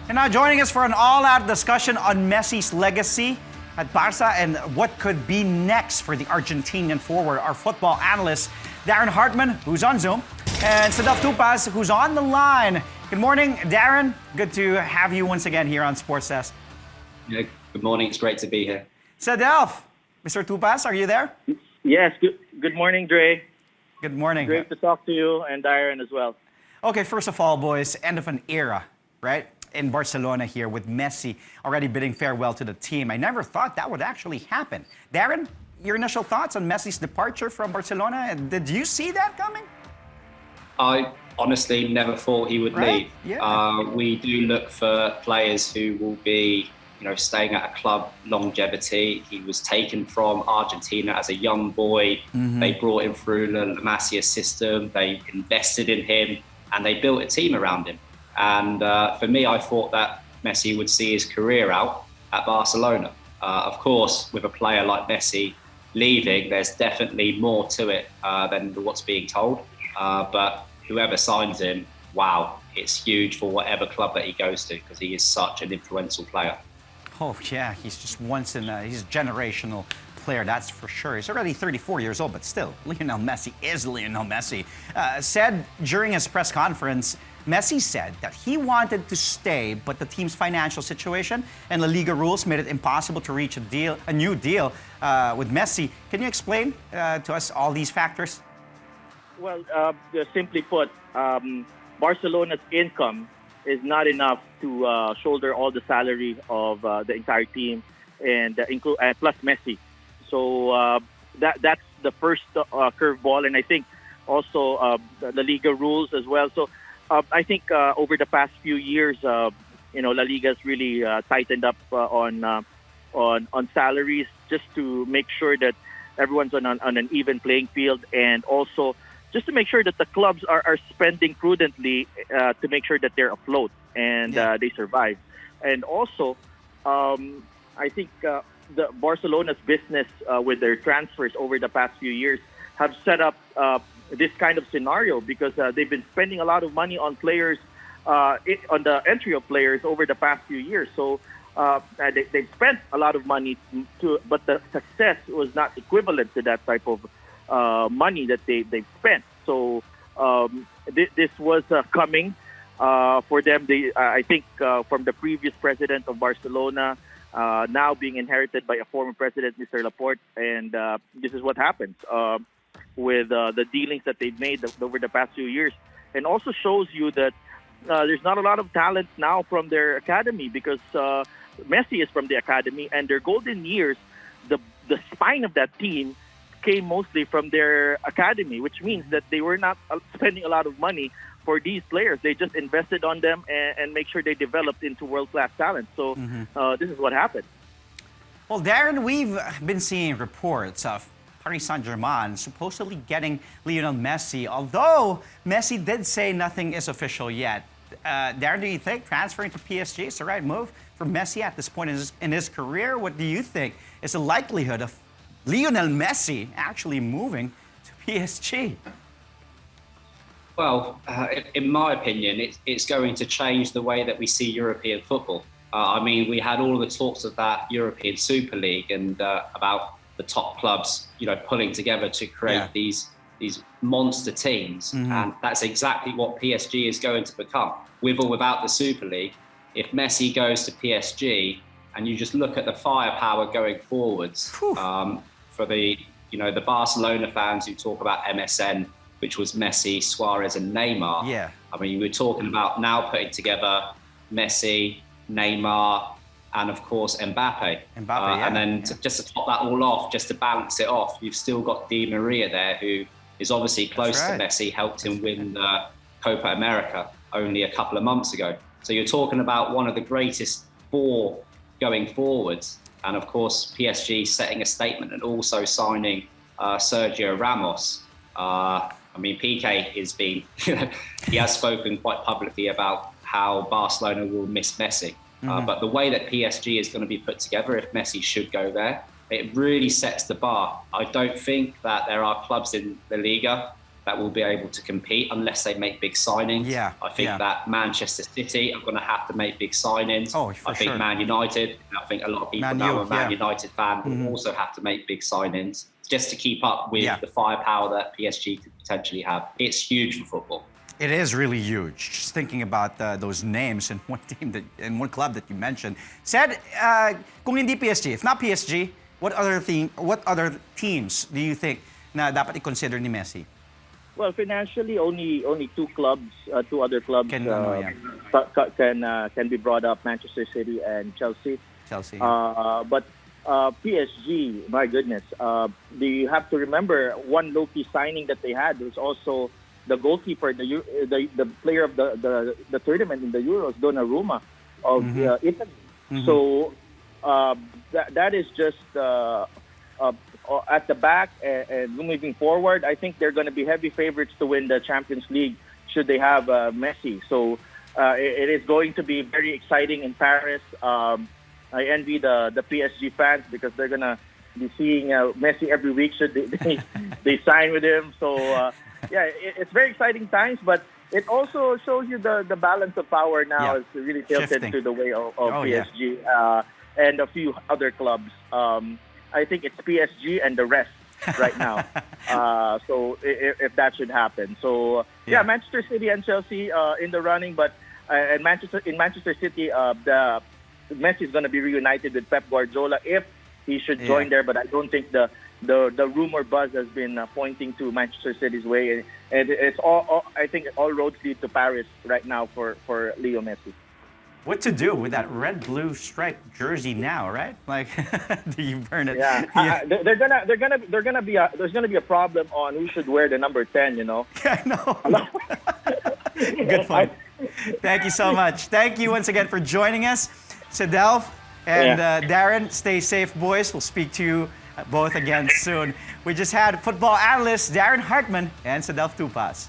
And now joining us for an all-out discussion on Messi's legacy at Barca and what could be next for the Argentinian forward, our football analyst, Darren Hartmann, who's on Zoom, and Cedelf Tupas, who's on the line. Good morning, Darren. Good to have you once again here on Sports Desk. Yeah, good morning. It's great to be here. Cedelf, Mr. Tupas, are you there? Yes. Good morning, Dre. Good morning. Great to talk to you and Darren as well. Okay, first of all, boys, end of an era, right? In Barcelona here with Messi already bidding farewell to the team. I never thought that would actually happen. Darren, your initial thoughts on Messi's departure from Barcelona? Did you see that coming? I honestly never thought he would leave. Yeah. We do look for players who will be, staying at a club longevity. He was taken from Argentina as a young boy. Mm-hmm. They brought him through the La Masia system. They invested in him and they built a team around him. And for me, I thought that Messi would see his career out at Barcelona. Of course, with a player like Messi leaving, there's definitely more to it than what's being told. But whoever signs him, wow, it's huge for whatever club that he goes to because he is such an influential player. Oh, yeah, he's just he's a generational player, that's for sure. He's already 34 years old, but still, Lionel Messi is Lionel Messi. Said during his press conference, Messi said that he wanted to stay, but the team's financial situation and La Liga rules made it impossible to reach a new deal with Messi. Can you explain to us all these factors? Well, simply put, Barcelona's income is not enough to shoulder all the salary of the entire team and plus Messi. So that's the first curveball, and I think also the Liga rules as well. So I think over the past few years, La Liga's really tightened up on salaries just to make sure that everyone's on an even playing field, and also just to make sure that the clubs are spending prudently to make sure that they're afloat and they survive. And also, I think the Barcelona's business with their transfers over the past few years have set up this kind of scenario because they've been spending a lot of money on players, on the entry of players over the past few years. So they've spent a lot of money, but the success was not equivalent to that type of money that they've spent. So this was coming for them. I think from the previous president of Barcelona, now being inherited by a former president, Mr. Laporte, and this is what happens with the dealings that they've made over the past few years, and also shows you that there's not a lot of talent now from their academy because Messi is from the academy, and their golden years, the spine of that team came mostly from their academy, which means that they were not spending a lot of money for these players. They just invested on them and make sure they developed into world-class talent. So this is what happened. Well, Darren, we've been seeing reports of Paris Saint-Germain supposedly getting Lionel Messi, although Messi did say nothing is official yet. Darren, do you think transferring to PSG is the right move for Messi at this point in his career? What do you think is the likelihood of Lionel Messi actually moving to PSG? Well, in my opinion, it's going to change the way that we see European football. We had all the talks of that European Super League and about the top clubs, pulling together to create these monster teams. Mm-hmm. And that's exactly what PSG is going to become. With or without the Super League, if Messi goes to PSG and you just look at the firepower going forwards, for the Barcelona fans who talk about MSN, which was Messi, Suarez, and Neymar. Yeah. We're talking about now putting together Messi, Neymar, and of course Mbappe. And then just to top that all off, just to balance it off, you've still got Di Maria there, who is obviously close to Messi, helped him win the Copa America only a couple of months ago. So you're talking about one of the greatest four going forwards. And of course, PSG setting a statement and also signing Sergio Ramos. Piqué he has spoken quite publicly about how Barcelona will miss Messi. But the way that PSG is going to be put together, if Messi should go there, it really sets the bar. I don't think that there are clubs in the Liga that will be able to compete unless they make big signings. Yeah, I think that Manchester City are going to have to make big signings. Oh, for I think sure. Man United, I think a lot of people now are Man United fan, will also have to make big signings just to keep up with the firepower that PSG could potentially have. It's huge for football. It is really huge. Just thinking about those names in one team in one club that you mentioned. Said, kung hindi PSG, if not PSG, what other teams do you think na dapat i-consider ni Messi? Well, financially, only two other clubs can be brought up: Manchester City and Chelsea. But PSG, my goodness, you have to remember one low-key signing that they had was also the goalkeeper, the player of the tournament in the Euros, Donnarumma of Italy. So that is just at the back and moving forward. I think they're going to be heavy favorites to win the Champions League should they have Messi. So it is going to be very exciting in Paris. I envy the PSG fans because they're going to be seeing Messi every week should they sign with him. So it's very exciting times, but it also shows you the balance of power now is really tilted to the way of PSG and a few other clubs. I think it's PSG and the rest right now. So if that should happen. So Manchester City and Chelsea in the running, but in Manchester City, the Messi is going to be reunited with Pep Guardiola if he should join there. But I don't think the rumor buzz has been pointing to Manchester City's way, and it's all I think all roads lead to Paris right now for Leo Messi. What to do with that red-blue striped jersey now, right? Like, do you burn it? Yeah, there's gonna be a problem on who should wear the number 10. You know. I know. Good point. Thank you so much. Thank you once again for joining us, Cedelf and Darren. Stay safe, boys. We'll speak to you both again soon. We just had football analysts Darren Hartmann and Cedelf Tupas.